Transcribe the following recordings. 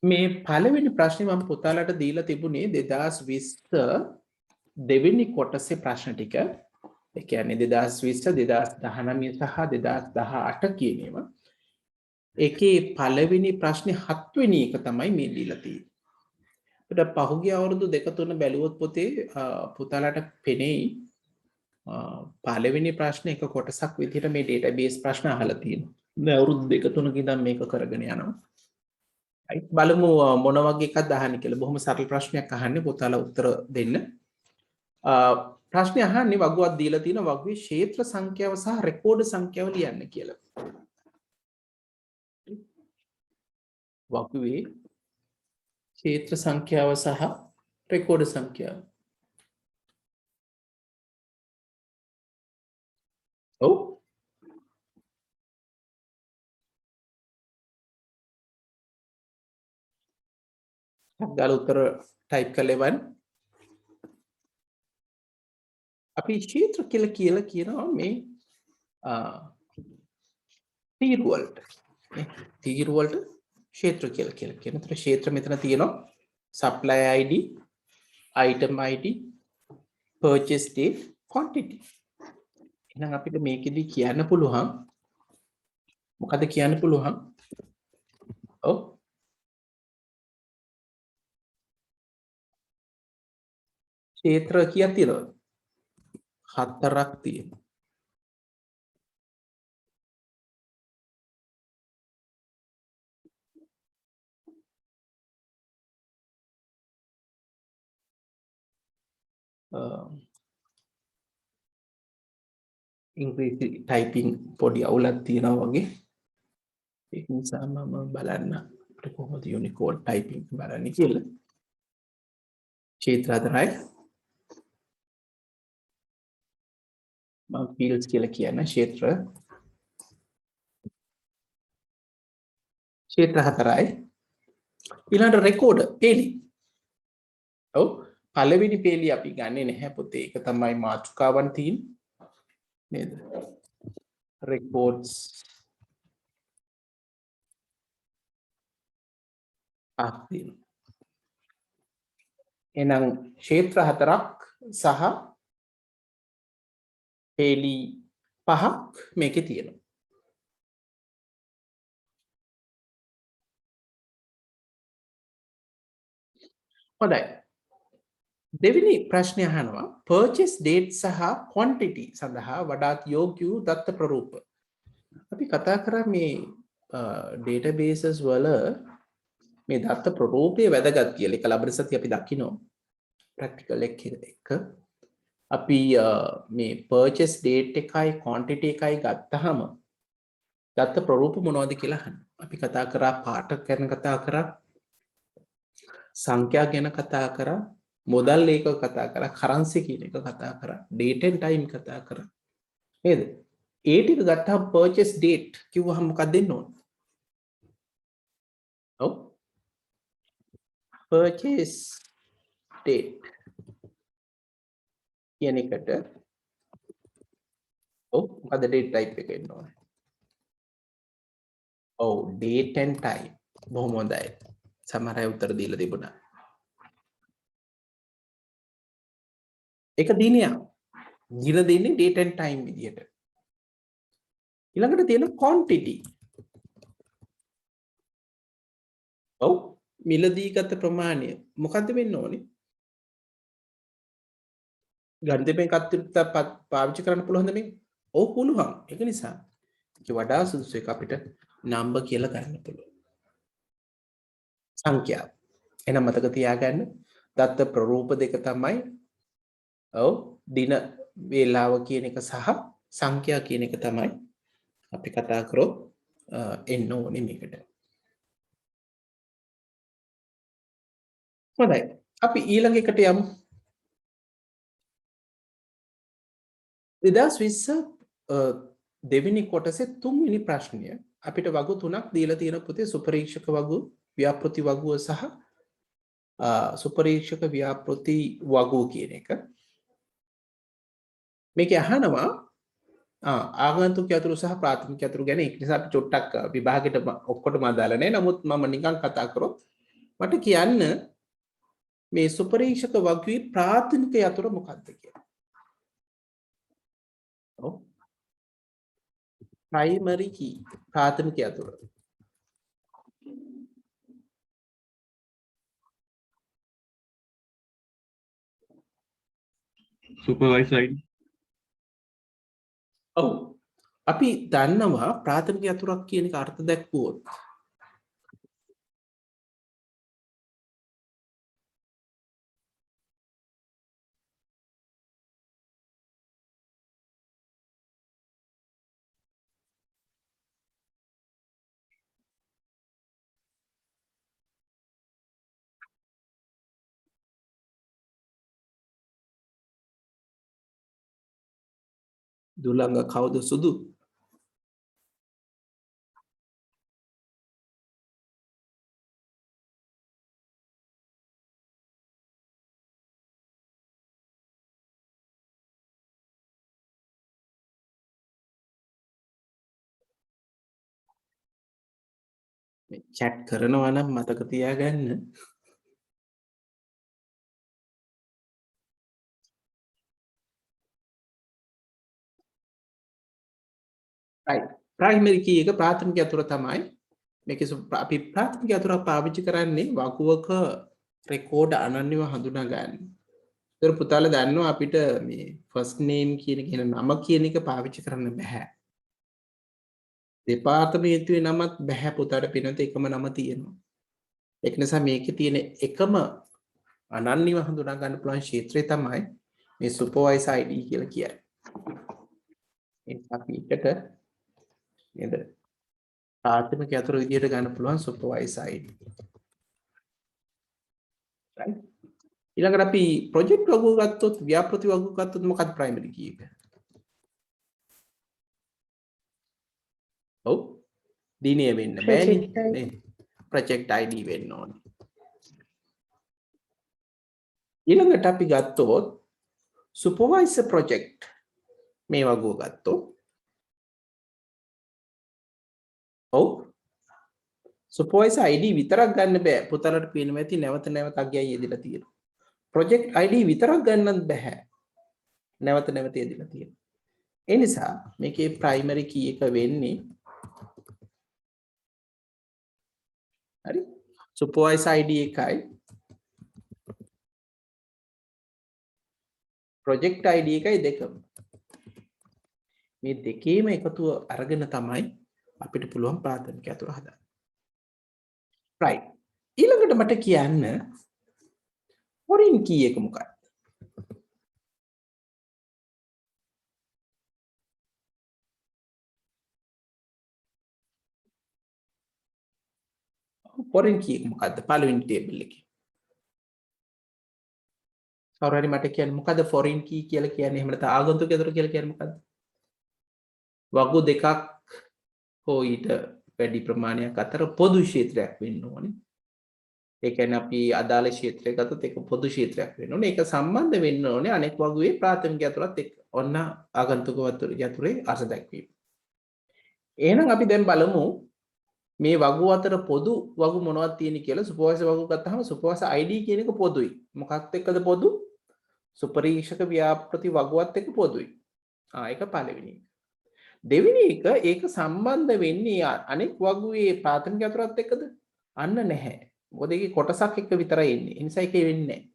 මේ පළවෙනි ප්‍රශ්නේ මම පුතාලට දීලා තිබුණේ 2020 දෙවෙනි කොටසේ ප්‍රශ්න ටික. ඒ කියන්නේ 2020 2019 සහ 2018 කියන ඒවා. ඒකේ පළවෙනි ප්‍රශ්නේ 7 වෙනි එක තමයි මේ දීලා තියෙන්නේ. අපිට පහුගිය අවුරුදු 2-3 බැලුවොත් පොතේ පුතාලට පෙනෙයි පළවෙනි ප්‍රශ්නේ එක කොටසක් විදිහට මේ ඩේටාබේස් ප්‍රශ්න අහලා තියෙනවා. දැන් අවුරුදු 2-3 ඉඳන් මේක කරගෙන යනවා. බලමු මොන වගේ එකක්ද අහන්නේ කියලා. බොහොම සරල ප්‍රශ්නයක් අහන්නේ පුතාලා උත්තර දෙන්න. ප්‍රශ්නේ අහන්නේ වගුවක් දීලා තියෙනවා වගුවේ ක්ෂේත්‍ර සංඛ්‍යාව සහ රෙකෝඩ් සංඛ්‍යාව ලියන්න කියලා. වගුවේ ක්ෂේත්‍ර සංඛ්‍යාව සහ රෙකෝඩ් සංඛ්‍යාව. ඔව්. ගාලා උත්තර ටයිප් කරලා එවන්න. අපි ක්ෂේත්‍ර කියලා කියනවා මේ තීරු වලට. තීරු වලට ක්ෂේත්‍ර කියලා කියනවා. ඒතර ක්ෂේත්‍ර මෙතන තියෙනවා supply ID, item ID, purchase date, quantity. එහෙනම් අපිට මේකෙදි කියන්න පුළුවන් මොකද කියන්න පුළුවන්? ඔව්. ක්ෂේත්‍ර කීයක් තියෙනවද? 4ක් තියෙනවා. ඉංග්‍රීසි ටයිපින් පොඩි අවුලක් තියෙනවා වගේ. ඒක නිසා මම බලන්න අපිට කොහොමද යුනිකෝඩ් ටයිපින් බලන්නේ කියලා. ක්ෂේත්‍ර හතරයි. මම ෆීල්ඩ්ස් කියලා කියන්නේ ක්ෂේත්‍ර හතරයි. ඊළඟට රෙකෝඩ් පේලි. ඔව් පළවෙනි පේලි අපි ගන්නෙ නැහැ පුතේ. ඒක තමයි මාතෘකාවන් තියෙන්නේ. නේද? රෙකෝඩ්ස් තියෙනවා. එහෙනම් ක්ෂේත්‍ර හතරක් සහ පේලි 5ක් මේකේ තියෙනවා. හොඳයි. දෙවෙනි ප්‍රශ්නය අහනවා purchase date සහ quantity සඳහා වඩාත් යෝග්‍ය වූ දත්ත ප්‍රරූප. අපි කතා කරා මේ databases වල මේ දත්ත ප්‍රරූපයේ වැදගත් කියලා. ඒක ලබන සතිය අපි දකිනවා. practical එක. අපි මේ purchase date එකයි quantity එකයි ගත්තාම දත්ත ප්‍රරූප මොනවද කියලා අහනවා. අපි කතා කරා පාට ගැන කතා කරා. සංඛ්‍යා ගැන කතා කරා. මොදල් ඒක කතා කරා. කරන්සි කියන එක කතා කරා. date and time කතා කරා. නේද? ඒ ටික ගත්තාම purchase date කිව්වහම මොකක්ද දෙන්න ඕන? ඔව්. purchase date කියන එකට ඔව් මොකද date type එක එන්න ඕනේ. ඔව් date and time. බොහොම හොඳයි. සමහර අය උත්තර දීලා තිබුණා. ඒක දිනයක්. දින දෙන්නේ date and time විදියට. ඊළඟට තියෙන quantity. ඔව් මිලදී ගත ප්‍රමාණය මොකද්ද වෙන්න ඕනේ? ගණිතයෙන් කත්තිට පාවිච්චි කරන්න පුළුවන්ද මේ? ඔව් පුළුවන්. ඒක නිසා ඒක වඩා සුදුසු එක අපිට නම්බර් කියලා ගන්න පුළුවන්. සංඛ්‍යාව. එහෙනම් මතක තියාගන්න දත්ත ප්‍රරූප දෙක තමයි ඔව් දින වේලාව කියන එක සහ සංඛ්‍යා කියන එක තමයි අපි කතා කරොත් එන්න ඕනේ මේකට. හොඳයි. අපි ඊළඟ එකට යමු. 2020 දෙවෙනි කොටසේ තුන්වෙනි ප්‍රශ්නය අපිට වගු තුනක් දීලා තියෙන පුතේ සුපරීක්ෂක වගු, ව්‍යාපෘති වගුව සහ සුපරීක්ෂක ව්‍යාපෘති වගුව කියන එක. මේක අහනවා ආගන්තුක යතුරු සහ ප්‍රාථමික යතුරු ගැන. ඒක නිසා අපි චොට්ටක් විභාගෙට ඔක්කොටම අදාළ නැහැ. නමුත් මම නිකන් කතා කරොත් මට කියන්න මේ සුපරීක්ෂක වගුවේ ප්‍රාථමික යතුර මොකක්ද කියලා. ඔව්. primary key ප්‍රාථමික යතුර. supervisor ID. ඔව්. අපි දන්නවා ප්‍රාථමික යතුරක් කියන එක අර්ථ දැක්වුවොත් දුලංග කවුද සුදු? chat කරනවා නම් මතක තියාගන්න. right. primary key එක ප්‍රාථමික යතුර තමයි. මේක අපි ප්‍රාථමික යතුරක් පාවිච්චි කරන්නේ වකුවක රෙකෝඩ් අනන්‍යව හඳුනා ගන්න. ඒතර පුතාලා දන්නවා අපිට මේ first name කියන නම කියන එක පාවිච්චි කරන්න බෑ. දෙපාර්තමේන්තුවේ නමත් බෑ පුතාට පිනත එකම නම තියෙනවා. ඒක නිසා මේකේ තියෙන එකම අනන්‍යව හඳුනා ගන්න පුළුවන් ක්ෂේත්‍රය තමයි මේ supervisor ID කියලා කියන්නේ. ඒක අපි එකට නේද? ප්‍රාථමික යතුරු විදියට ගන්න පුළුවන් supervisor ID. right? ඊළඟට අපි project වගුව ගත්තොත් ව්‍යාපෘති වගුව ගත්තොත් මොකක්ද primary key එක? ඔව්. දිනය වෙන්න බෑනේ නේ. project ID වෙන්න ඕනේ. ඊළඟට අපි ගත්තොත් supervisor project මේ වගුව ගත්තොත් ඔව් supervisor ID විතරක් ගන්න බෑ. පුතාලට පේනවා ඇති නැවත නැවත අගයයි යෙදලා තියෙනවා. project ID විතරක් ගන්නත් බෑ. නැවත නැවත යෙදලා තියෙනවා. ඒ නිසා මේකේ primary key එක වෙන්නේ හරි supervisor ID එකයි project ID එකයි දෙකම. මේ දෙකේම එකතුව අරගෙන තමයි අපිට පුළුවන් ප්‍රාථමික යතුර හදන්න. right. ඊළඟට මට කියන්න foreign key එක මොකක්ද? foreign key එක මොකක්ද? පළවෙනි table එකේ. කවුරු හරි මට කියන්න මොකද්ද foreign key කියලා කියන්නේ? එහෙම නැත්නම් ආගන්තුක යතුර කියලා කියන්නේ මොකද්ද? වගු දෙකක් හෝ ඊට වැඩි ප්‍රමාණයක් අතර පොදු ක්ෂේත්‍රයක් වෙන්න ඕනේ. ඒ කියන්නේ අපි අදාළ ක්ෂේත්‍රය ගත්තොත් ඒක පොදු ක්ෂේත්‍රයක් වෙන්න ඕනේ. ඒක සම්බන්ධ වෙන්න ඕනේ අනෙක් වගුවේ ප්‍රාථමික යතුරත් එක්ක. ඔන්න ආගන්තුක යතුරේ අර්ථ දැක්වීම. එහෙනම් අපි දැන් බලමු මේ වගු අතර පොදු වගු මොනවද තියෙන්නේ කියලා. සුපර්වයිසර් වගු ගත්තාම සුපර්වයිසර් ID කියන එක පොදුයි. මොකක්ද එක්කද පොදු? සුපරීක්ෂක ව්‍යාපෘති වගුවත් එක්ක පොදුයි. ඒක පළවෙනි එක. දෙවෙනි එක ඒක සම්බන්ධ වෙන්නේ අනෙක් වගුවේ ප්‍රාථමික යතුරත් එක්කද? අන්න නැහැ. මොකද ඒකේ කොටසක් එක්ක විතරයි එන්නේ. ඒ නිසා ඒකේ වෙන්නේ නැහැ.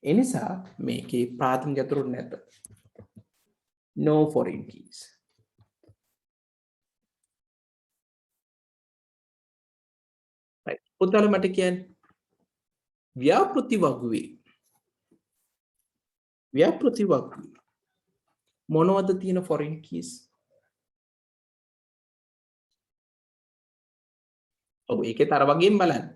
ඒ නිසා මේකේ ප්‍රාථමික යතුරු නැත. No foreign keys. right. පුතාලා මට කියන්නේ ව්‍යාපෘති වගුවේ මොනවද තියෙන foreign keys? ඔව් ඒකේ තර වගේම බලන්න.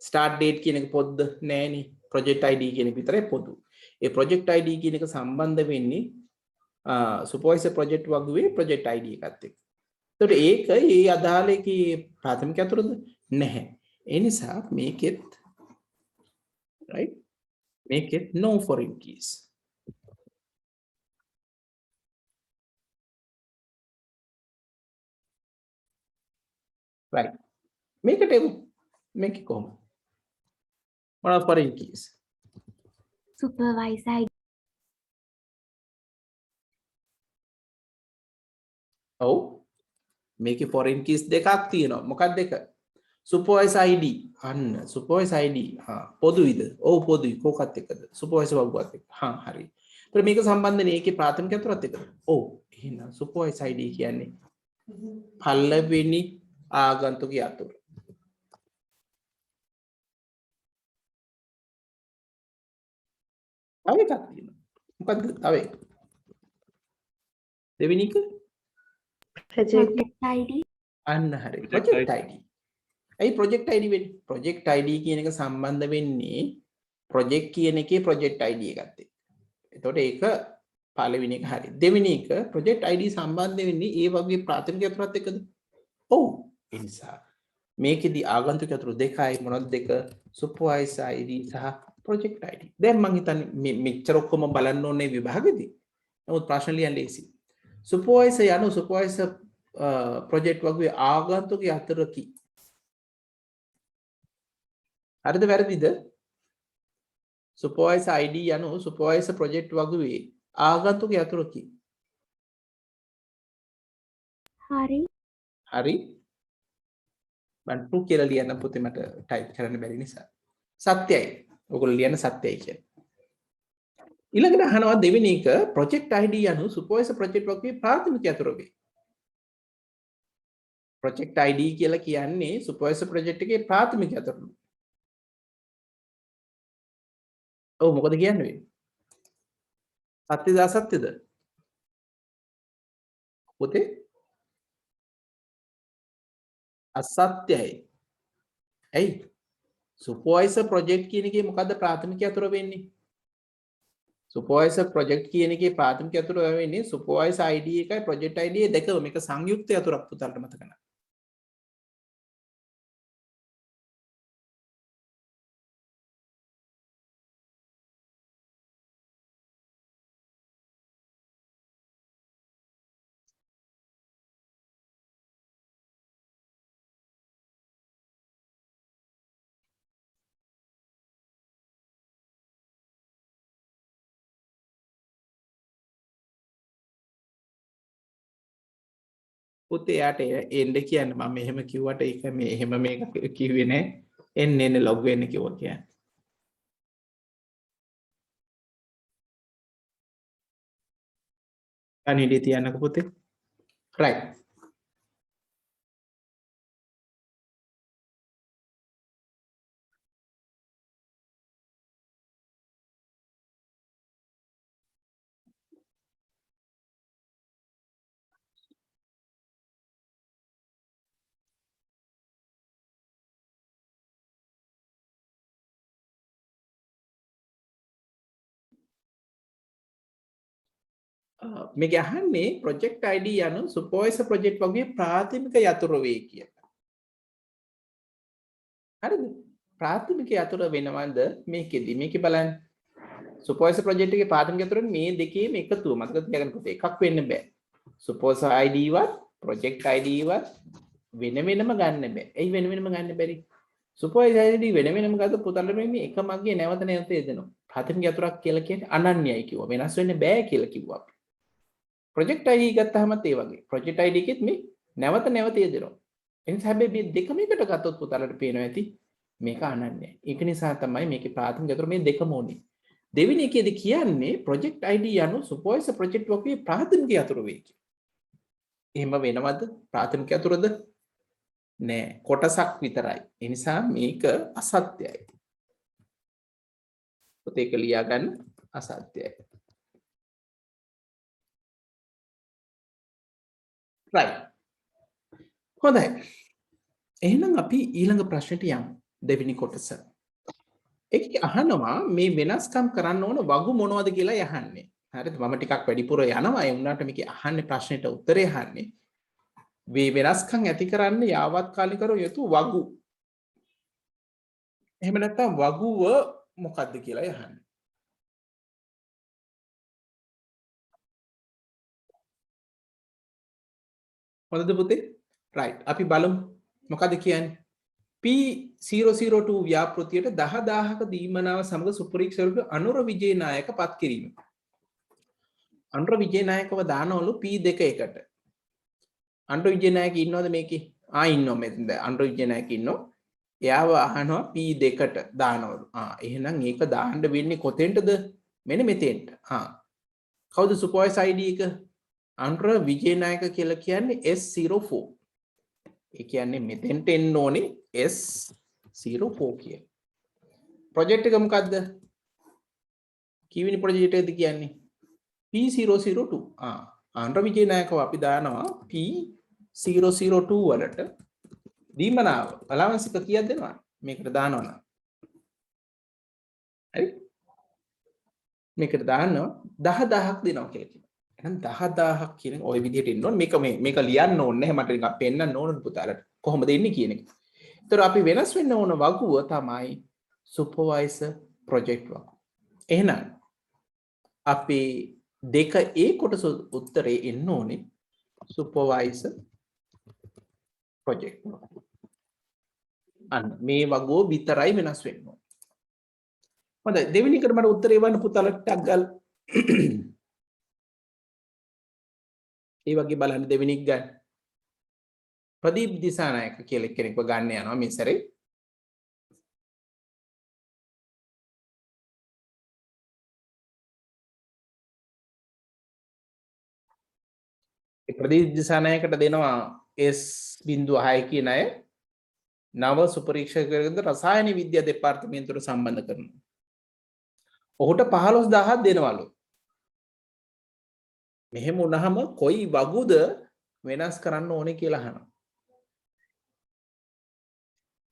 start date කියන එක පොද්ද නෑනේ. project ID කියන එක විතරයි පොදු. ඒ project ID කියන එක සම්බන්ධ වෙන්නේ supervisor project වගුවේ project ID එකත් එක්ක. ඒතකොට ඒක ඒ අදාළ එකේ ප්‍රාථමික යතුරුද නැහැ. ඒ නිසා මේකෙත් right මේකෙත් no foreign keys. right මේකට මේක කොහොමද? What are foreign keys? supervisor ID, ඔව්. මේකේ foreign keys දෙකක් තියෙනවා. මොකක්ද දෙක? supervisor ID. අන්න supervisor ID. පොදුයිද? ඔව් පොදුයි. කොකත් එක්කද? supervisor වගුවත් එක්ක. හරි. ඒතර මේක සම්බන්ධනේ ඒකේ ප්‍රාථමික අතුරත් එක්කද? ඔව්. එහෙනම් supervisor ID කියන්නේ පළවෙනි ආගන්තුකගේ අතුර. තව එකක් තියෙනවා. මොකද්ද තව එක? දෙවෙනි එක project ID, අන්න හරි. project ID. ඇයි project ID වෙන්නේ? project ID කියන එක සම්බන්ධ වෙන්නේ project කියන එකේ project ID එකත් එක්ක. එතකොට ඒක පළවෙනි එක හරි. දෙවෙනි එක project ID සම්බන්ධ වෙන්නේ ඒ වගේ ප්‍රාථමික අතුරත් එක්කද? ඔව්. ඒ නිසා මේකෙදි ආගන්තුක අතුරු දෙකයි මොනවද දෙක? supervisor ID සහ project ID. දැන් මං හිතන්නේ මෙච්චර ඔක්කොම බලන්න ඕනේ විභාගෙදී. නමුත් ප්‍රශ්න ලියන්න ලේසි. supervisor යන supervisor project වගේ ආගන්තුක අතරකි. හරිද වැරදිද? supervisor ID යන supervisor project වගේ ආගන්තුක අතරකි. hari, හරි. බන්ටු කියලා ලියන්න පුතේ මට ටයිප් කරන්න බැරි නිසා. සත්‍යයි. ඔයගොල්ලෝ ලියන්න සත්‍යයි කියන්නේ. ඊළඟට අහනවා දෙවෙනි එක project ID යනු supervisor project වගේ ප්‍රාථමික අතුර වේ. project ID කියලා කියන්නේ supervisor project එකේ ප්‍රාථමික අතුර. ඔව් මොකද කියන්නේ? සත්‍යද අසත්‍යද? පුතේ අසත්‍යයි. ඇයි? supervisor project කියන එකේ මොකද්ද ප්‍රාථමික අතුර වෙන්නේ? supervisor project කියන එකේ ප්‍රාථමික අතුර වෙන්නේ supervisor ID එකයි project ID දෙකම මේක සංයුක්ත අතුරක් පුතාලට මතක නැහැ. පුතේ යාට එන්න කියන්න මම මෙහෙම කිව්වට ඒක මේ එහෙම මේක කිව්වේ නෑ එන්න ලොග් වෙන්න කිව්වා කියන්නේ. අනිඩි තියන්නක පුතේ. right. මේක අහන්නේ project ID යන supervisor project වගේ ප්‍රාථමික යතුරු වේ කියලා. හරිද? ප්‍රාථමික යතුරු වෙනවද මේකෙදි? මේකේ බලන්න. supervisor project එකේ ප්‍රාථමික යතුරු මේ දෙකේම එකතුව මතක තියාගන්න පුතේ. එකක් වෙන්න බෑ. supervisor ID වත් project ID වත් වෙන වෙනම ගන්න බෑ. ඇයි වෙන වෙනම ගන්න බැරි? supervisor ID වෙන වෙනම ගත්තොත් පුතල්ට මේ එක මග්ගේ නැවත නැවත එදෙනවා. ප්‍රාථමික යතුරක් කියලා කියන්නේ අනන්‍යයි කිව්වා. වෙනස් වෙන්න බෑ කියලා කිව්වා. project ID ගත්තාමත් ඒ වගේ. project ID එකෙත් මේ නැවත නැවත යෙදෙනවා. එනිසා හැබැයි මේ දෙකම එකට ගත්තොත් පුතාලට පේනවා ඇති මේක අනන්‍යයි. ඒක නිසා තමයි මේකේ ප්‍රාථමික අතුර මේ දෙකම ඕනේ. දෙවෙනි එකේදී කියන්නේ project ID යනු supervisor project වගේ ප්‍රාථමික අතුර වේ කියලා. එහෙම වෙනවද? ප්‍රාථමික අතුරද? නෑ. කොටසක් විතරයි. ඒ නිසා මේක අසත්‍යයි. පුතේ ඒක ලියා ගන්න අසත්‍යයි. right. හොඳයි. එහෙනම් අපි ඊළඟ ප්‍රශ්නෙට යමු. දෙවෙනි කොටස. ඒක අහනවා මේ වෙනස්කම් කරන්න ඕන වගු මොනවද කියලා යහන්නේ. හරිද? මම ටිකක් වැඩිපුර යනවා. ඒ වුණාට මේක අහන්නේ ප්‍රශ්නෙට උත්තරේ අහන්නේ. මේ වෙනස්කම් ඇති කරන්න යාවත්කාලිකව යතු වගු. එහෙම නැත්නම් වගුව මොකක්ද කියලා යහන්නේ. හොඳද පුතේ? right. අපි බලමු මොකද කියන්නේ. P002 ව්‍යාපෘතියට 10000ක දීමනාව සමග සුපරීක්ෂකවරයෙකු අනුර විජේනායක පත් කිරීම. අනුර විජේනායකව දානවලු P2 එකට. අනුර විජේනායක ඉන්නවද මේකේ? ඉන්නවා මෙතන. අනුර විජේනායක ඉන්නවා. එයාව අහනවා P2කට දානවලු. එහෙනම් ඒක දාන්න වෙන්නේ කොතෙන්ටද? මෙන්න මෙතෙන්ට. කවුද සුපර්වයිසර් ID එක? අනුර විජේනායක කියලා කියන්නේ S04. ඒ කියන්නේ මෙතෙන්ට එන්න ඕනේ S04 කිය. ප්‍රොජෙක්ට් එක මොකද්ද? කීවෙනි ප්‍රොජෙක්ට් එකද කියන්නේ? P002. අනුර විජේනායකව අපි දානවා P002 වලට දීමනාව allowance එක කීයක් දෙනවා? මේකට දානවා. හරි? මේකට දානවා 10000ක් දෙනවා කියලා කියනවා. එහෙනම් 10000ක් කියන ওই විදිහට ඉන්න ඕනේ. මේක ලියන්න ඕනේ නැහැ. මට නිකන් පෙන්නන්න ඕනේ පුතාලට. කොහොමද එන්නේ කියන එක. ඒතර අපි වෙනස් වෙන්න ඕන වගුව තමයි සුපර්වයිසර් ප්‍රොජෙක්ට් වගුව. එහෙනම් අපි 2A කොටස උත්තරේ එන්න ඕනේ සුපර්වයිසර් ප්‍රොජෙක්ට් වගුව. අන්න මේ වගුව විතරයි වෙනස් වෙන්න ඕනේ. හොඳයි දෙවෙනි එකට මට උත්තරේ වන්න පුතාලට ටක් ගාලා ඒ වගේ බලන්න දෙවෙනි එක ගන්න. ප්‍රදීප් දිසානායක කියලා කෙනෙක්ව ගන්න යනවා මේ සැරේ. ඒ ප්‍රදීප් දිසානායකට දෙනවා S.6 කියන අය නව සුපරීක්ෂකවරයෙකුට රසායන විද්‍යා දෙපාර්තමේන්තුවට සම්බන්ධ කරනවා. ඔහුට 15000ක් දෙනවලු. මෙහෙම වුණාම කොයි වගුද වෙනස් කරන්න ඕනේ කියලා අහනවා.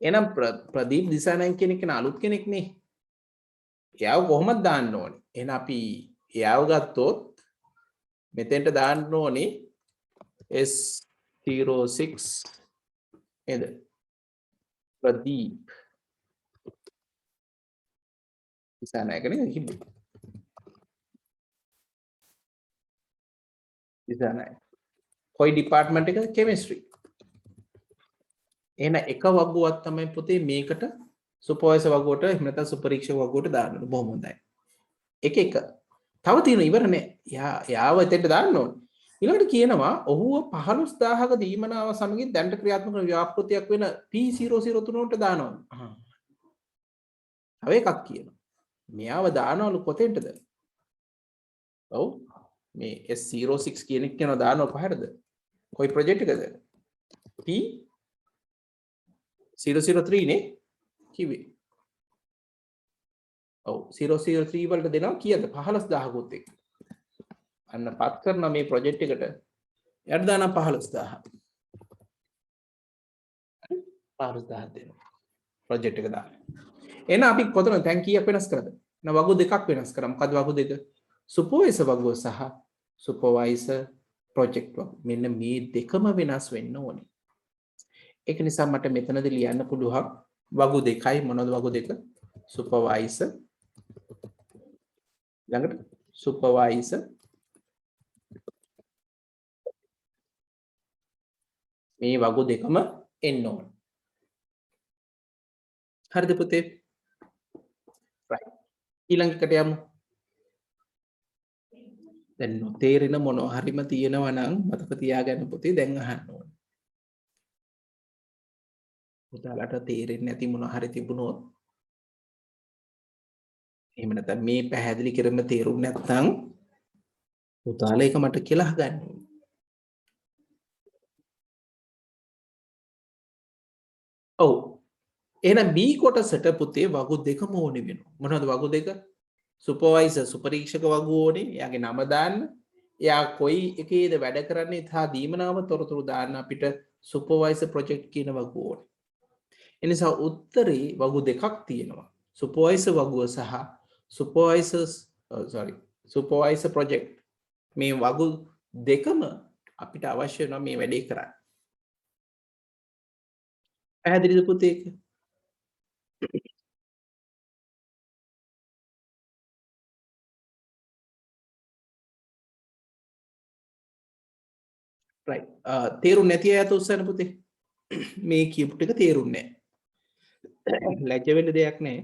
එහෙනම් ප්‍රදීප් දිසානායක කෙනෙක් නේ අලුත් කෙනෙක් නේ. එයාව කොහොමද දාන්න ඕනේ? එහෙනම් අපි එයාව ගත්තොත් මෙතෙන්ට දාන්න ඕනේ S06 නේද? ප්‍රදීප් දිසානායක නේද කිව්වේ? දිසානායක. කොයි ඩිපාර්ට්මන්ට් එකද? කෙමිස්ට්‍රි. එහෙනම් එක වගුවක් තමයි පුතේ මේකට සුපර්වයිසර් වගුවට එහෙම නැත්නම් සුපරීක්ෂක වගුවට දාන්න ඕනේ. බොහොම හොඳයි. එක. තව තියෙන ඉවර නෑ. යාව එතෙන්ට දාන්න ඕනේ. ඊළඟට කියනවා ඔහුව 15000ක දීමනාව සමගින් දැන්ට ක්‍රියාත්මක වන ව්‍යාපෘතියක් වෙන P003 වලට දානවා. තව එකක් කියනවා. මෙයාව දානවලු කොතෙන්ටද? ඔව් මේ S06 කියන එක කියනවා දානව කොහෙටද? කොයි ප්‍රොජෙක්ට් එකද? P003 නේ කිව්වේ. ඔව් 003 වලට දෙනවා කීයද? 15000 කුත් එක්ක. අන්න පත් කරන මේ ප්‍රොජෙක්ට් එකට යට දානවා 15000. 15000 දෙනවා. ප්‍රොජෙක්ට් එක දාන්න. එහෙනම් අපි කොතනද දැන් කීයක් වෙනස් කරද? එහෙනම් වගු දෙකක් වෙනස් කරා. මොකද වගු දෙක? සුපර්වයිසර් වගුව සහ සුපර්වයිසර් ප්‍රොජෙක්ට් වගුව. මෙන්න මේ දෙකම වෙනස් වෙන්න ඕනේ. ඒක නිසා මට මෙතනදී ලියන්න පුළුවන් වගු දෙකයි මොනවද වගු දෙක? සුපර්වයිසර් ළඟට සුපර්වයිසර් මේ වගු දෙකම එන්න ඕන. හරිද පුතේ? right. ඊළඟ එකට යමු. දැන් නොතේරෙන මොනවා හරිම තියෙනවා නම් මතක තියාගන්න පුතේ දැන් අහන්න ඕන. පුතාලට තේරෙන්නේ නැති මොනවා හරි තිබුණොත් එහෙම නැත්නම් මේ පැහැදිලි කරන්න තේරුම් නැත්නම් පුතාලා ඒක මට කියලා අහගන්න ඕන. ඔව්. එහෙනම් B කොටසට පුතේ වගු දෙකම ඕනේ වෙනවා. මොනවද වගු දෙක? සුපර්වයිසර් සුපරීක්ෂක වගුව ඕනේ. එයාගේ නම දාන්න. එයා කොයි එකේද වැඩ කරන්නේ තා දීමනාව තොරතුරු දාන්න අපිට සුපර්වයිසර් ප්‍රොජෙක්ට් කියන වගුව ඕනේ. ඒ නිසා උත්තරේ වගු දෙකක් තියෙනවා. සුපර්වයිසර් වගුව සහ සුපර්වයිසර් ප්‍රොජෙක්ට්. මේ වගු දෙකම අපිට අවශ්‍ය වෙනවා මේ වැඩේ කරන්න. පැහැදිලිද පුතේ? right. තේරුම් නැති අය අත උස්සන්න පුතේ. මේ කියපු ටික තේරුන්නේ නැහැ. ලැජ්ජ වෙන්න දෙයක් නැහැ.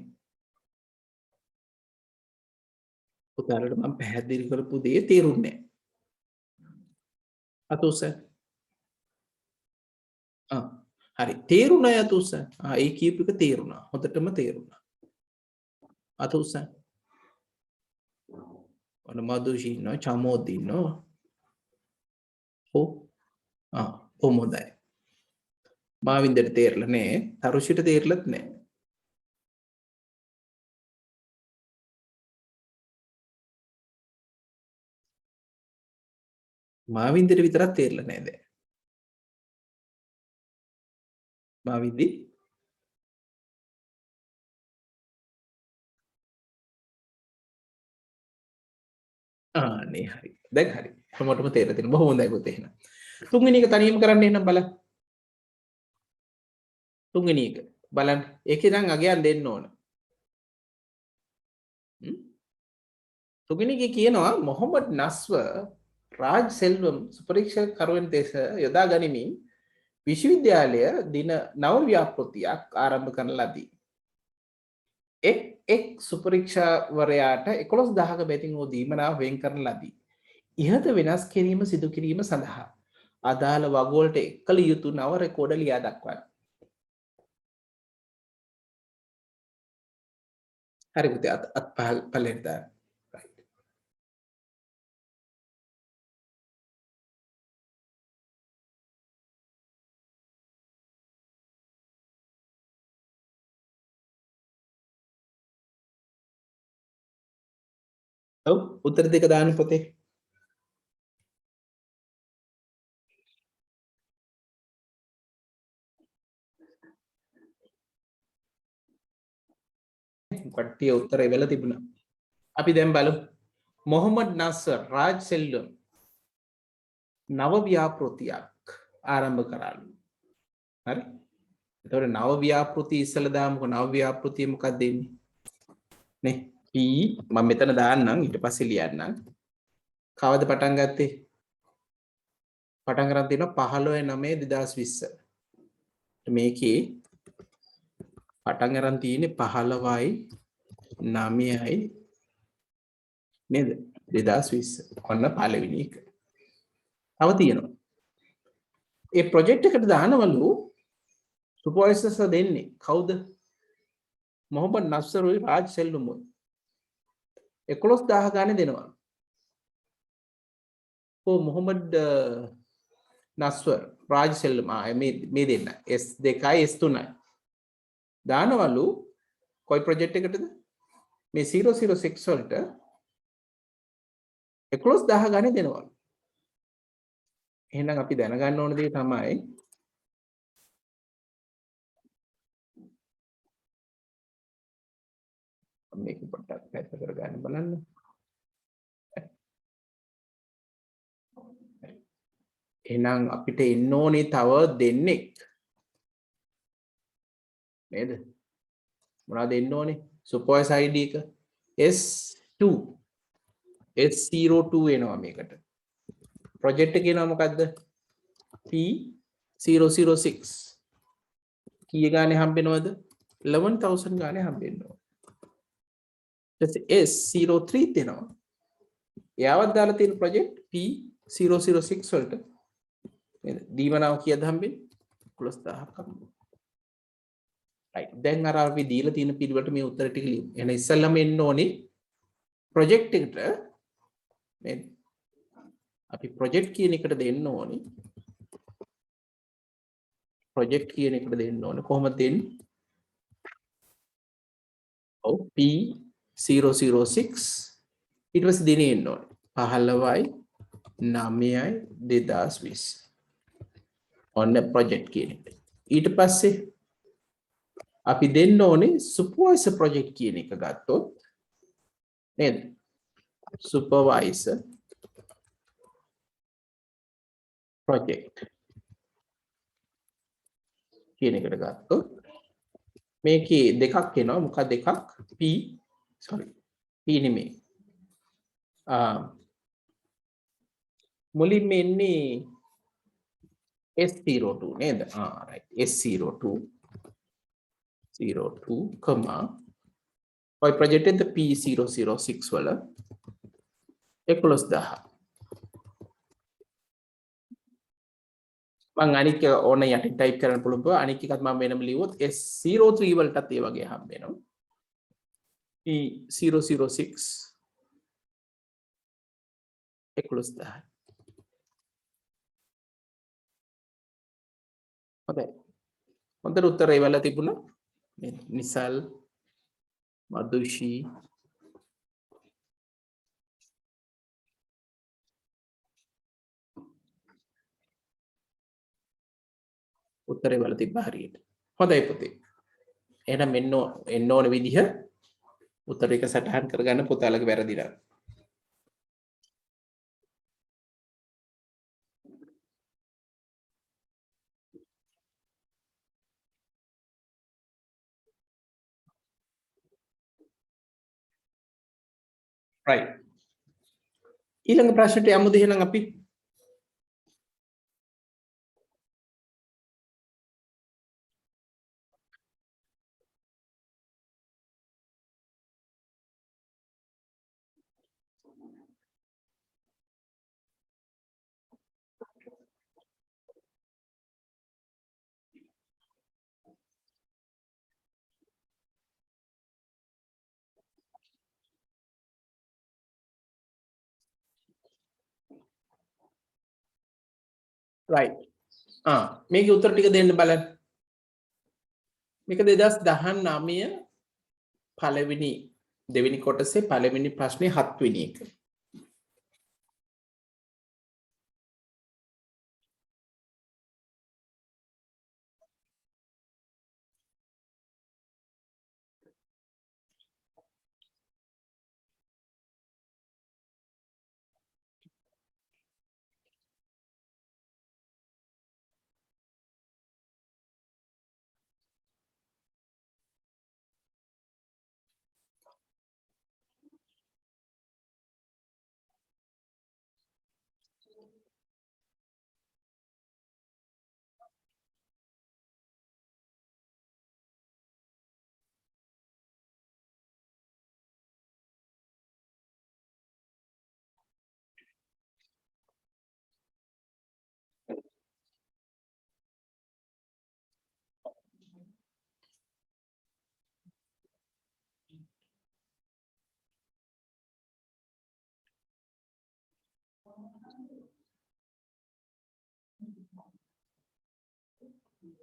පුතාලට මම පැහැදිලි කරපු දේ තේරුන්නේ නැහැ. අත උස්සන්න. හරි. තේරුණා අත උස්සන්න. ඒ කියපු එක තේරුණා. හොඳටම තේරුණා. අත උස්සන්න. ඔන්න මදුෂි ඉන්නවා, චමෝද් ඉන්නවා. ඔව්. හොඳයි. මාවින්දට තේරලා නැහැ. තරුෂිට තේරලත් නැහැ. මාවින්දට විතරක් තේරලා නැහැ දැන්. මාවින්දි නේ හරි. දැන් හරි. හැමෝටම තේරලා තියෙනවා. බොහොම හොඳයි පුතේ එහෙනම්. තුන්වෙනි එක තනියම කරන්න එහෙනම් බලන්න. තුන්වෙනි එක බලන්න. ඒකේ නම් අගයන් දෙන්න ඕන. තුන්වෙනි එකේ කියනවා මොහොමඩ් නස්ව රාජ් සෙල්වම් සුපරීක්ෂකරුවන් දෙස යොදා ගනිමින් විශ්වවිද්‍යාලය දින නව ව්‍යාපෘතියක් ආරම්භ කරන ලදී. එක් සුපරීක්ෂාවරයාට 11,000ක බැතින් වූ දීමනාව වෙන් කරන ලදී. ඉහත වෙනස් කිරීම සිදු කිරීම සඳහා අදාළ වගුවලට එක්කල යුතු නව රෙකෝඩ ලියා දක්වන්න. හරි පුතේ අත් පල්ලෙන් දාන්න. ඔව් උත්තර දෙක දාන්න පොතේ. කට්ටිය උත්තර එවලා තිබුණා. අපි දැන් බලමු. මොහොමඩ් නස්ර් රාජ් සෙල්වම් නව ව්‍යාපෘතියක් ආරම්භ කරන්න. හරි? එතකොට නව ව්‍යාපෘතිය ඉස්සලා දාමුකෝ. නව ව්‍යාපෘතිය මොකක්ද දෙන්නේ? නේ P මම මෙතන දාන්නම් ඊට පස්සේ ලියන්නම්. කවද පටන් ගත්තේ? පටන් ගන්න තියෙනවා 15/9/2020. මේකේ පටන් ගන්න තියෙන්නේ 15යි 9යි නේද? 2020. ඔන්න පළවෙනි එක. තව තියෙනවා. ඒ ප්‍රොජෙක්ට් එකට දානවලු සුපර්වයිසර්ස් දෙන්නේ කවුද? මොහොමඩ් නස්රුයි රාජ් සෙල්වමුයි. 11,000 ගානේ දෙනවා. මොහොමඩ් නස්වර් රාජ් සෙල්වම් මේ දෙන්න S2යි S3යි දානවලු කොයි ප්‍රොජෙක්ට් එකටද? මේ 006 වලට 11,000 ගානේ දෙනවලු. එහෙනම් අපි දැනගන්න ඕන දේ තමයි මේක පොඩ්ඩක් පැත්ත කරගන්න බලන්න. එහෙනම් අපිට එන්න ඕනේ තව දෙන්නෙක්. නේද? මොනවද එන්න ඕනේ? සුපර්වයිසර් ID එක S2 S02 එනවා මේකට. ප්‍රොජෙක්ට් එක කියනවා මොකද්ද? P006. කීය ගානේ හම්බෙනවද? 11,000 ගානේ හම්බෙනවා. S03 දෙනවා. එයාවත් දාලා තියෙන ප්‍රොජෙක්ට් P006 වලට නේද? දීමනාව කීයද හම්බෙන්නේ? 11,000ක් හම්බෙනවා. right. දැන් අර අපි දීලා තියෙන පිළිවෙලට මේ උත්තර ටික ලියමු. එහෙනම් ඉස්සෙල්ලාම එන්න ඕනේ ප්‍රොජෙක්ට් එකට නේද? අපි ප්‍රොජෙක්ට් කියන එකට දෙන්න ඕනේ. ප්‍රොජෙක්ට් කියන එකට දෙන්න ඕනේ. කොහොමද දෙන්නේ? ඔව් P006 ඊට පස්සේ දිනේ එන්න ඕනේ. 15යි 9යි 2020. ඔන්න ප්‍රොජෙක්ට් කියන එක. ඊට පස්සේ අපි දෙන්න ඕනේ සුපර්වයිසර් ප්‍රොජෙක්ට් කියන එක ගත්තොත් නේද? සුපර්වයිසර් ප්‍රොජෙක්ට් කියන එකට ගත්තොත් මේකේ දෙකක් එනවා. මොකක්ද දෙකක්? P නෙමෙයි. මුලින්ම එන්නේ S02 නේද? right. S02 02, comma. ඔය ප්‍රොජෙක්ට් එක P006 වල 11,000. මං අනික ඕන යටින් ටයිප් කරන්න පුළුවන්. අනික එකත් මම වෙනම ලියුවොත් S03 වලටත් ඒ වගේ හම්බ වෙනවා. P006 11,000. හොඳයි. හොඳට උත්තර එවලා තිබුණා. නිසල් මදුෂී උත්තරේ වල තිබ්බ හරියට. හොඳයි පුතේ. එහෙනම් මෙන්න එන්න ඕන විදිහ උත්තර එක සටහන් කරගන්න පුතාලගේ වැරදි නම්. right. ඊළඟ ප්‍රශ්නට යමුද එහෙනම් අපි? right. මේකේ උත්තර ටික දෙන්න බලන්න. මේක 2019 පළවෙනි දෙවෙනි කොටසේ පළවෙනි ප්‍රශ්නේ 7 වෙනි එක.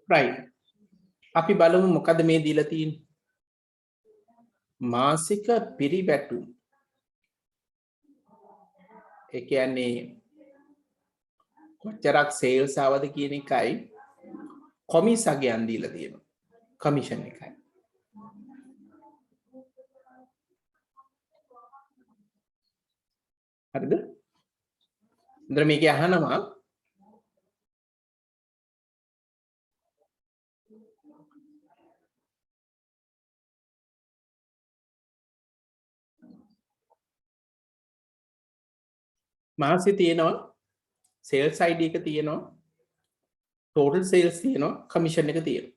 right. අපි බලමු මොකද මේ දීලා තියෙන්නේ. මාසික පිරිවැටුම්. ඒ කියන්නේ කොච්චරක් සේල්ස් ආවද කියන එකයි කොමිස් අගයන් දීලා තියෙනවා. කමිෂන් එකයි. හරිද? ඉතින් මේකේ අහනවා මාසෙ තියෙනවා සේල්ස් ID එක තියෙනවා ටෝටල් සේල්ස් තියෙනවා කමිෂන් එක තියෙනවා.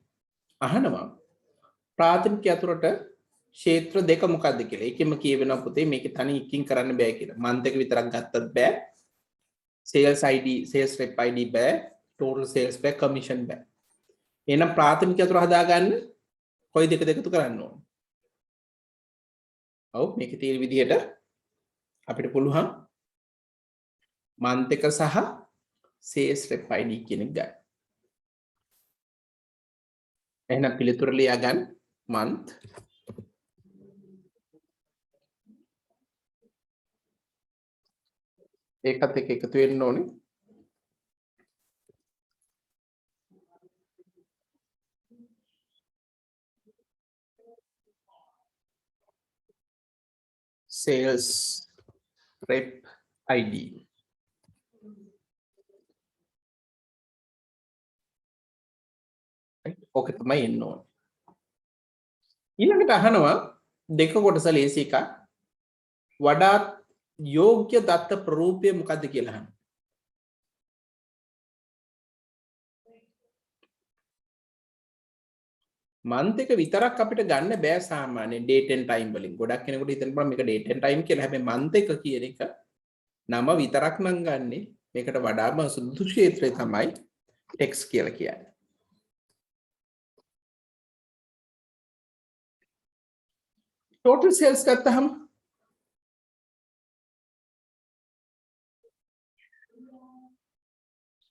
අහනවා ප්‍රාථමික යතුරට ක්ෂේත්‍ර දෙක මොකක්ද කියලා. ඒකෙම කියවෙනවා පුතේ මේක තනි එකකින් කරන්න බෑ කියලා. මන්ත් එක විතරක් ගත්තත් බෑ. sales ID sales rep ID බෑ. total sales බෑ commission බෑ. එහෙනම් ප්‍රාථමික යතුර හදාගන්න කොයි දෙක දෙකතු කරන්න ඕන. ඔව් මේකේ තියෙන විදිහට අපිට පුළුවන් මන්ත් එක සහ sales rep ID කියන එක ගන්න. එහෙනම් පිළිතුර ලියා ගන්න month ඒකත් එක්ක එකතු වෙන්න ඕනේ. sales rep ID. ඕක තමයි එන්න ඕනේ. ඊළඟට අහනවා දෙක කොටස ලේසි එකක්. වඩාත් යෝග්‍ය දත්ත ප්‍රරූපය මොකද්ද කියලා අහනවා. month එක විතරක් අපිට ගන්න බෑ සාමාන්‍යයෙන් date and time වලින්. ගොඩක් කෙනෙකුට හිතන්න පුළුවන් මේක date and time කියලා. හැබැයි month එක කියන එක නම විතරක් නම් ගන්නෙ. මේකට වඩාම සුදුසු ක්ෂේත්‍රය තමයි text කියලා කියන්නේ. total sales ගත්තහම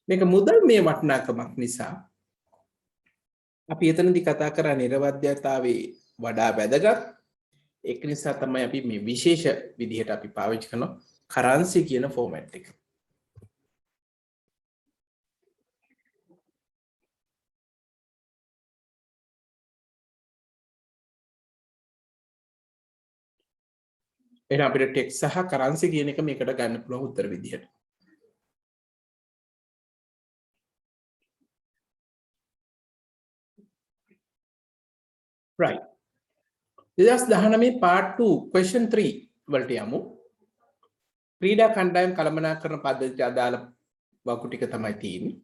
මේක මුදල් මේ වටිනාකමක් නිසා අපි එතනදී කතා කරා නිර්වද්‍යතාවේ වඩා වැදගත්. ඒක නිසා තමයි අපි මේ විශේෂ විදිහට අපි පාවිච්චි කරන currency කියන format එක. එහෙනම් අපිට text සහ currency කියන එක මේකට ගන්න පුළුවන් උත්තර විදිහට. right. 2019 part 2 question 3 වලට යමු. ක්‍රීඩා කණ්ඩායම් කළමනාකරණ පද්ධතියට අදාළ වගු ටික තමයි තියෙන්නේ.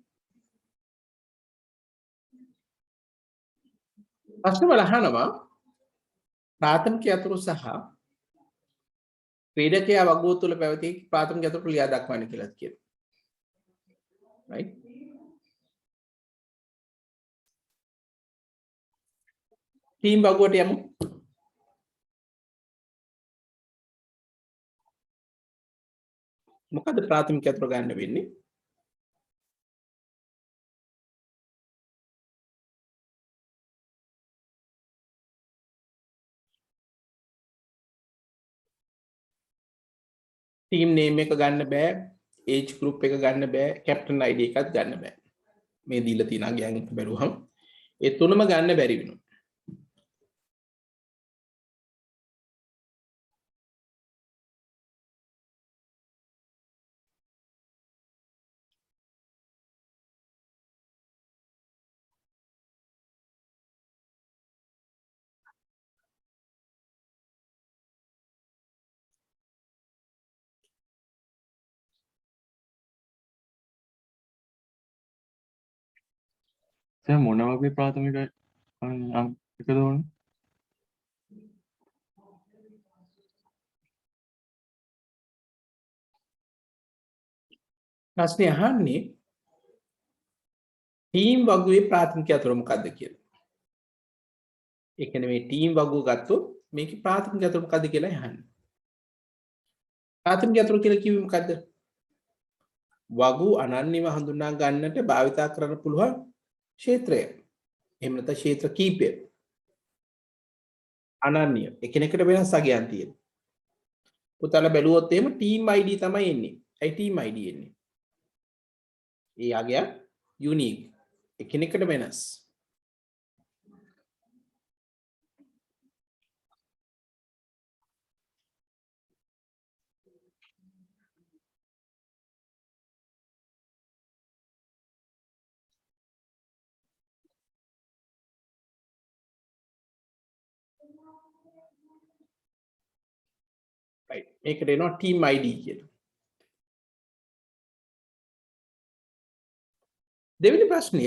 ප්‍රශ්න වල අහනවා ප්‍රාථමික යතුරු සහ ක්‍රීඩකයා වගුව තුළ පැවති ප්‍රාථමික යතුරු ලියා දක්වන්න කියලා කියනවා. right. ටීම් වගුවට යමු. මොකද ප්‍රාථමික යතුරු ගන්න වෙන්නේ? ටීම් නේම් එක ගන්න බෑ, ඒජ් ගෲප් එක ගන්න බෑ, කැප්ටන් ID එකක් ගන්න බෑ. මේ දීලා තියෙනවා ගෑන් එක බැලුවහම ඒ තුනම ගන්න බැරි වෙනවා. සර් මොන වගේ ප්‍රාථමික එකද ඕනේ? ප්‍රශ්නේ අහන්නේ ටීම් වගුවේ ප්‍රාථමික යතුරු මොකක්ද කියලා. ඒ කියන්නේ මේ ටීම් වගුව ගත්තොත් මේකේ ප්‍රාථමික යතුරු මොකක්ද කියලා අහන්නේ. ප්‍රාථමික යතුරු කියලා කිව්වේ මොකද්ද? වගු අනන්‍යව හඳුනා ගන්නට භාවිතා කරන්න පුළුවන් ක්ෂේත්‍රය. එහෙම නැත්නම් ක්ෂේත්‍ර කීපය. අනන්‍ය. එකිනෙකට වෙනස් අගයන් තියෙනවා. පුතාලා බැලුවොත් එහෙම ටීම් ID තමයි එන්නේ. ඒ ටීම් ID එන්නේ. ඒ අගය යුනික්. එකිනෙකට වෙනස්. right. මේකට එනවා ටීම් ID කියලා. දෙවෙනි ප්‍රශ්නය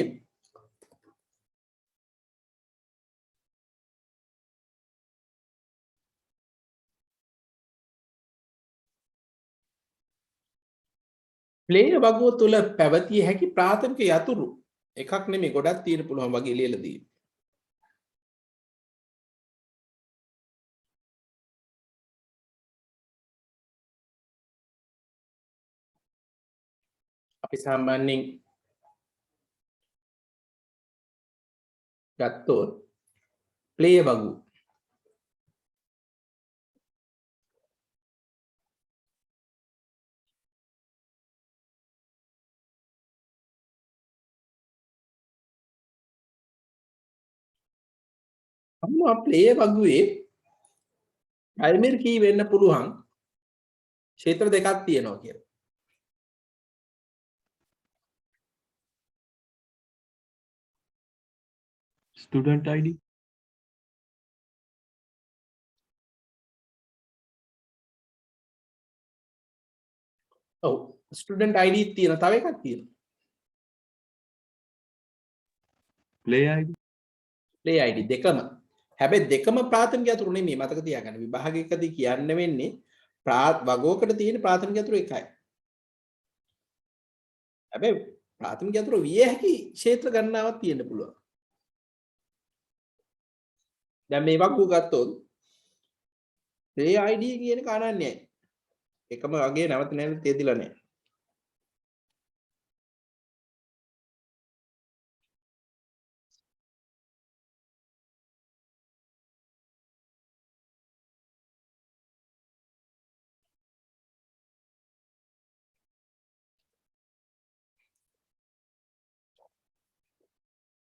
ප්ලේයර් වගුව තුල පැවතිය හැකි ප්‍රාථමික යතුරු එකක් නෙමෙයි ගොඩක් තියෙන පුළුවන් වගේ ලියලා තියෙනවා. අපි සාමාන්‍යයෙන් ගත්තොත් ප්ලේයර් වගුව අම්මා ප්ලේයර් වගුවේ ප්‍රයිමරි කී වෙන්න පුළුවන් ක්ෂේත්‍ර දෙකක් තියෙනවා කියලා. ස්ටුඩන්ට් ID ඔව් ස්ටුඩන්ට් ID තියෙන තව එකක් තියෙනවා. player ID play id දෙකම හැබැයි දෙකම ප්‍රාථමික අතුරු නෙමෙයි මතක තියාගන්න විභාගයකදී කියන්න වෙන්නේ වගෝකට තියෙන ප්‍රාථමික අතුරු එකයි හැබැයි ප්‍රාථමික අතුරු විය හැකි ක්ෂේත්‍ර ගණනාවක් තියෙන්න පුළුවන් දැන් මේ වගෝ ගත්තොත් play id කියන කාරණේ එකම වගේ නැවත නැවත තේදිලා නැහැ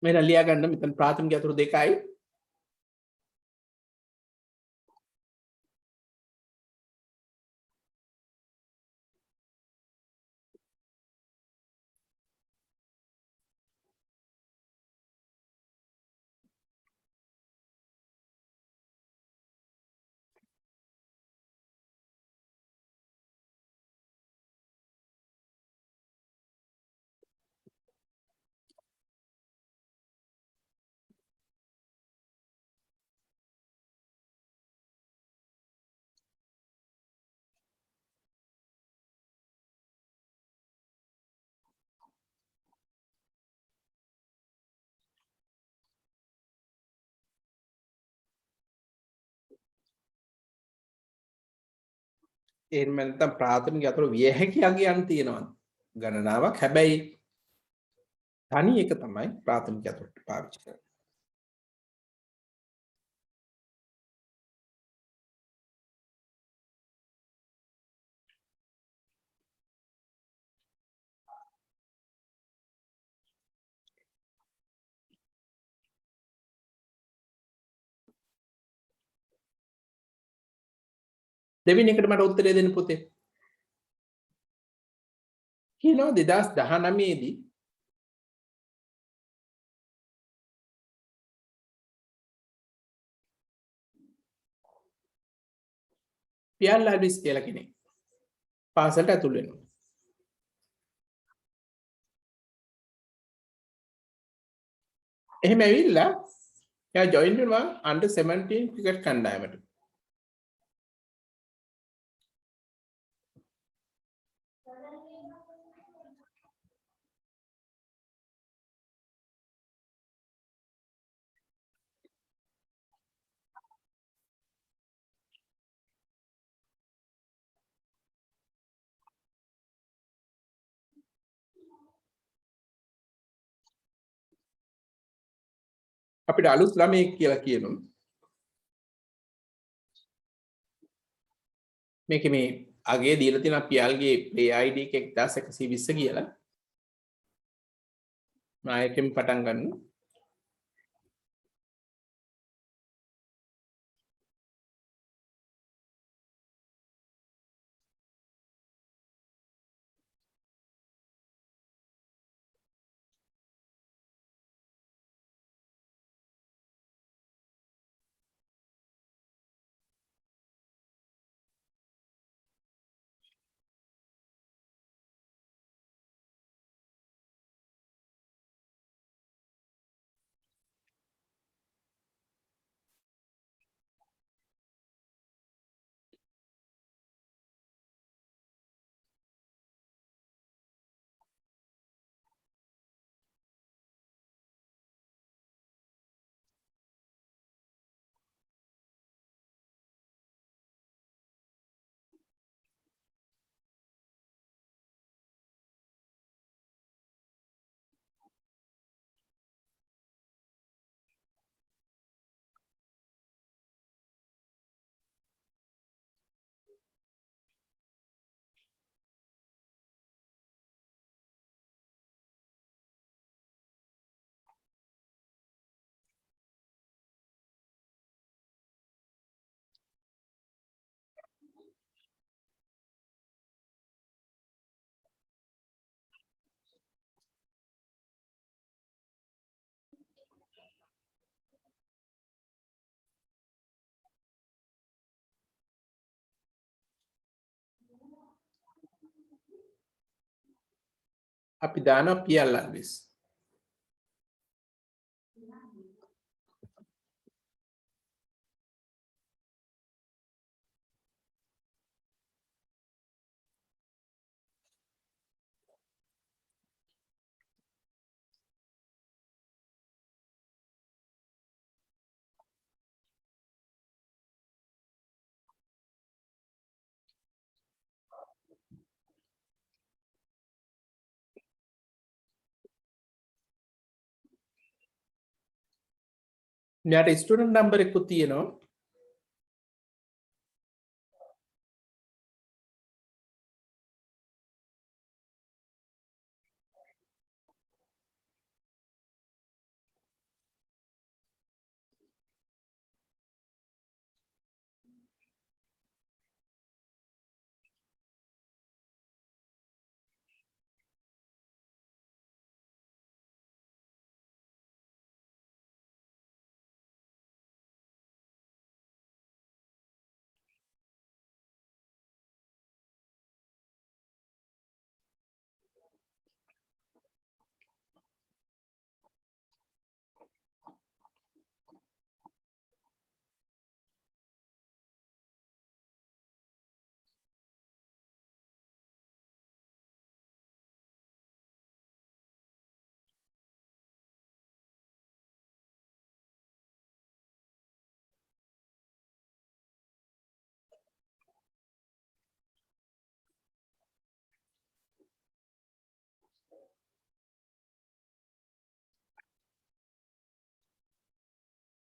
මෙන්න ලියා ගන්න මෙතන ප්‍රාථමික අතුරු දෙකයි එහෙම නැත්නම් ප්‍රාථමික අතුරු විය හැකි අගයන් තියෙනවා ගණනාවක් හැබැයි තනි එක තමයි ප්‍රාථමික අතුරට පාවිච්චි කරන්නේ දෙවෙනි එකට මට උත්තරය දෙන්න පුතේ කියනවා 2019 දී පියල් ඇල්විස් කියලා කෙනෙක් පාසලට ඇතුල් වෙනවා එහෙම ඇවිල්ලා එයා ජොයින් වෙනවා under 17 ක්‍රිකට් කණ්ඩායමට අපිට අලුත් ළමයෙක් කියලා කියනවා මේකේ මේ අගේ දීලා තියෙන පියල්ගේ play id එක 1120 කියලා මායකෙන් පටන් ගන්න අපි දානවා පියල් ඇල්විස් මෙයාට ස්ටුඩන්ට් නම්බර් එකකුත් තියෙනවා